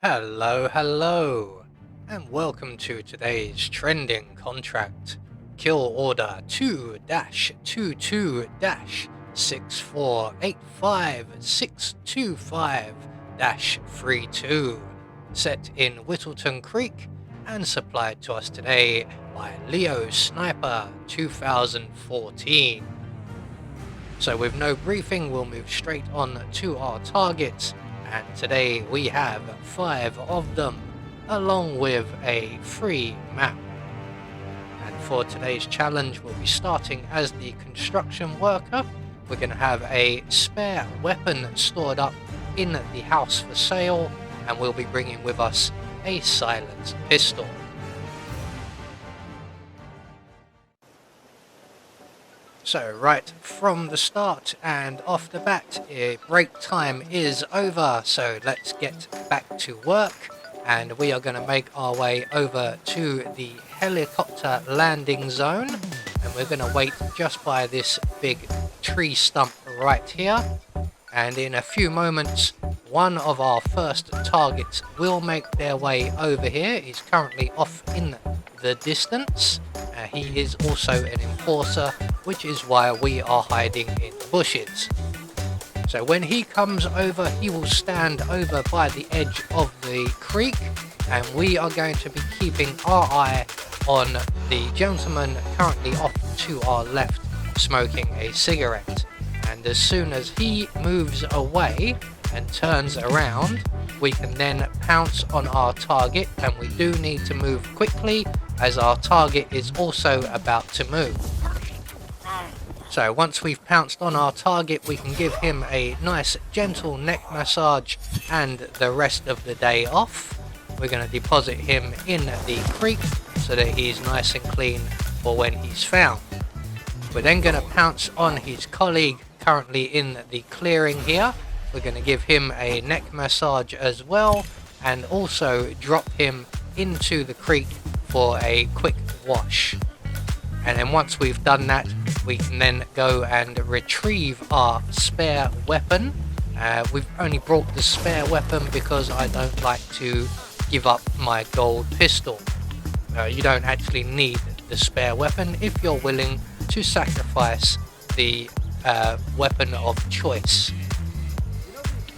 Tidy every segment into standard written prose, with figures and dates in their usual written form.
Hello, and welcome to today's trending contract. Kill order 2-22-6485625-32, set in Whittleton Creek and supplied to us today by Leo Sniper 2014. So with no briefing, we'll move straight on to our targets. And today we have 5 of them, along with a free map. And for today's challenge, we'll be starting as the construction worker. We're going to have a spare weapon stored up in the house for sale, and we'll be bringing with us a silenced pistol. So right from the start and off the bat, break time is over, so let's get back to work, and we are going to make our way over to the helicopter landing zone, and we're going to wait just by this big tree stump right here, and in a few moments one of our first targets will make their way over here. He's currently off in the distance. He is also an enforcer, which is why we are hiding in the bushes. So when he comes over, he will stand over by the edge of the creek, and we are going to be keeping our eye on the gentleman currently off to our left smoking a cigarette. And as soon as he moves away and turns around, we can then pounce on our target, and we do need to move quickly as our target is also about to move. So once we've pounced on our target, we can give him a nice gentle neck massage and the rest of the day off. We're going to deposit him in the creek so that he's nice and clean for when he's found. We're then going to pounce on his colleague currently in the clearing here. We're going to give him a neck massage as well, and also drop him into the creek for a quick wash. And then once we've done that, we can then go and retrieve our spare weapon. We've only brought the spare weapon because I don't like to give up my gold pistol. You don't actually need the spare weapon if you're willing to sacrifice the weapon of choice.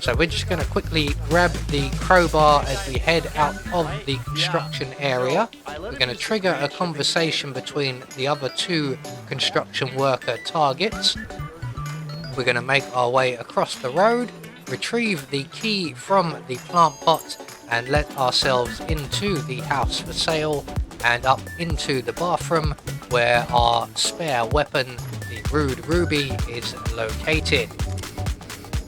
So we're just going to quickly grab the crowbar as we head out of the construction area. We're going to trigger a conversation between the other 2 construction worker targets. We're going to make our way across the road, retrieve the key from the plant pot, and let ourselves into the house for sale and up into the bathroom where our spare weapon, the Rude Ruby, is located.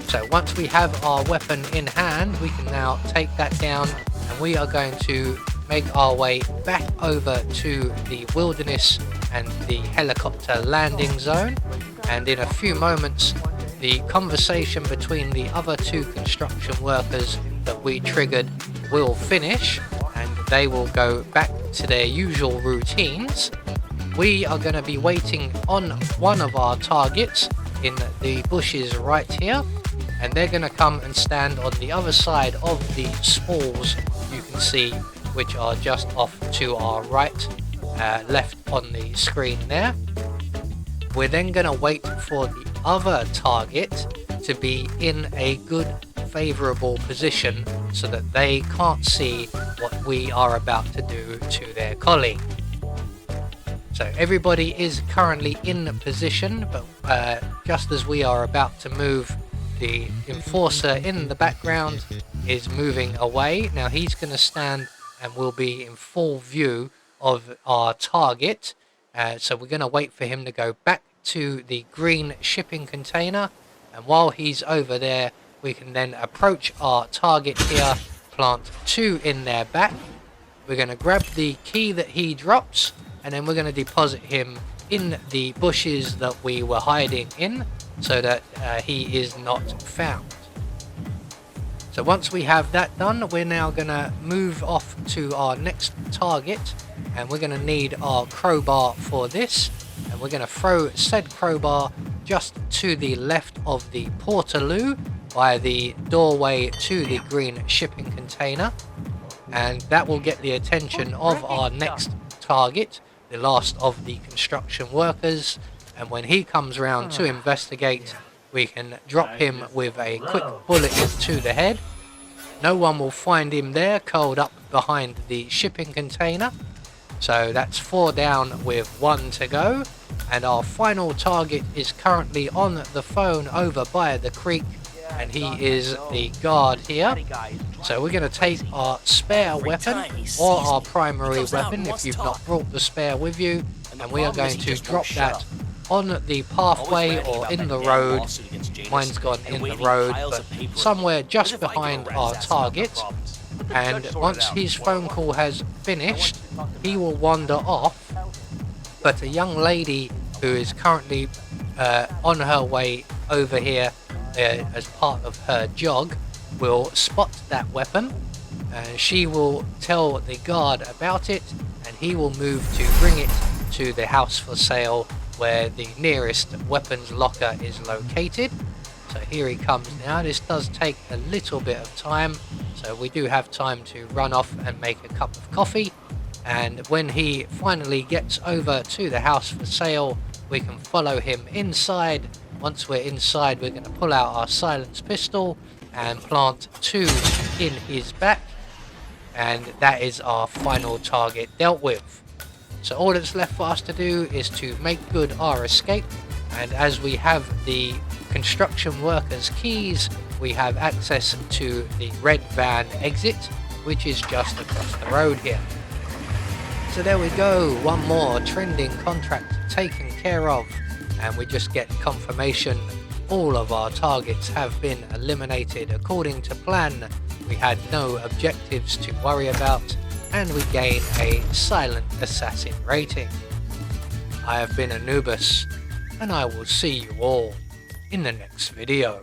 So once we have our weapon in hand, we can now take that down, and we are going to make our way back over to the wilderness and the helicopter landing zone. And in a few moments, the conversation between the other 2 construction workers that we triggered will finish, and they will go back to their usual routines. We are going to be waiting on one of our targets in the bushes right here, and they're going to come and stand on the other side of the spalls you can see, which are just off to our right, left on the screen there. We're then going to wait for the other target to be in a good favourable position so that they can't see what we are about to do to their colleague. So everybody is currently in position, but just as we are about to move, the enforcer in the background is moving away. Now he's going to stand and will be in full view of our target. So we're going to wait for him to go back to the green shipping container. And while he's over there, we can then approach our target here, plant 2 in their back. We're going to grab the key that he drops, and then we're going to deposit him in the bushes that we were hiding in, so that he is not found. So once we have that done, we're now going to move off to our next target, and we're going to need our crowbar for this, and we're going to throw said crowbar just to the left of the portaloo by the doorway to the green shipping container. and that will get the attention of our next target, the last of the construction workers, and when he comes round to investigate, we can drop him with a quick bullet to the head. No one will find him there, curled up behind the shipping container. So that's 4 down with 1 to go, and our final target is currently on the phone over by the creek, and he is the guard here. So we're going to take our spare weapon, or our primary weapon if you've not brought the spare with you, and we are going to drop that on the pathway or in the road. Mine's gone in the road, but somewhere just behind our target. And once his phone call has finished, he will wander off, but a young lady who is currently on her way over here as part of her jog will spot that weapon, and she will tell the guard about it, and he will move to bring it to the house for sale where the nearest weapons locker is located. So here he comes now. This does take a little bit of time, so we do have time to run off and make a cup of coffee, and when he finally gets over to the house for sale, we can follow him inside. Once we're inside, we're going to pull out our silenced pistol and plant 2 in his back, and that is our final target dealt with. So all that's left for us to do is to make good our escape, and as we have the construction workers' keys, we have access to the red van exit, which is just across the road here. So there we go, one more trending contract taken care of, and we just get confirmation all of our targets have been eliminated according to plan. We had no objectives to worry about, and we gain a silent assassin rating. I have been Anubis, and I will see you all in the next video.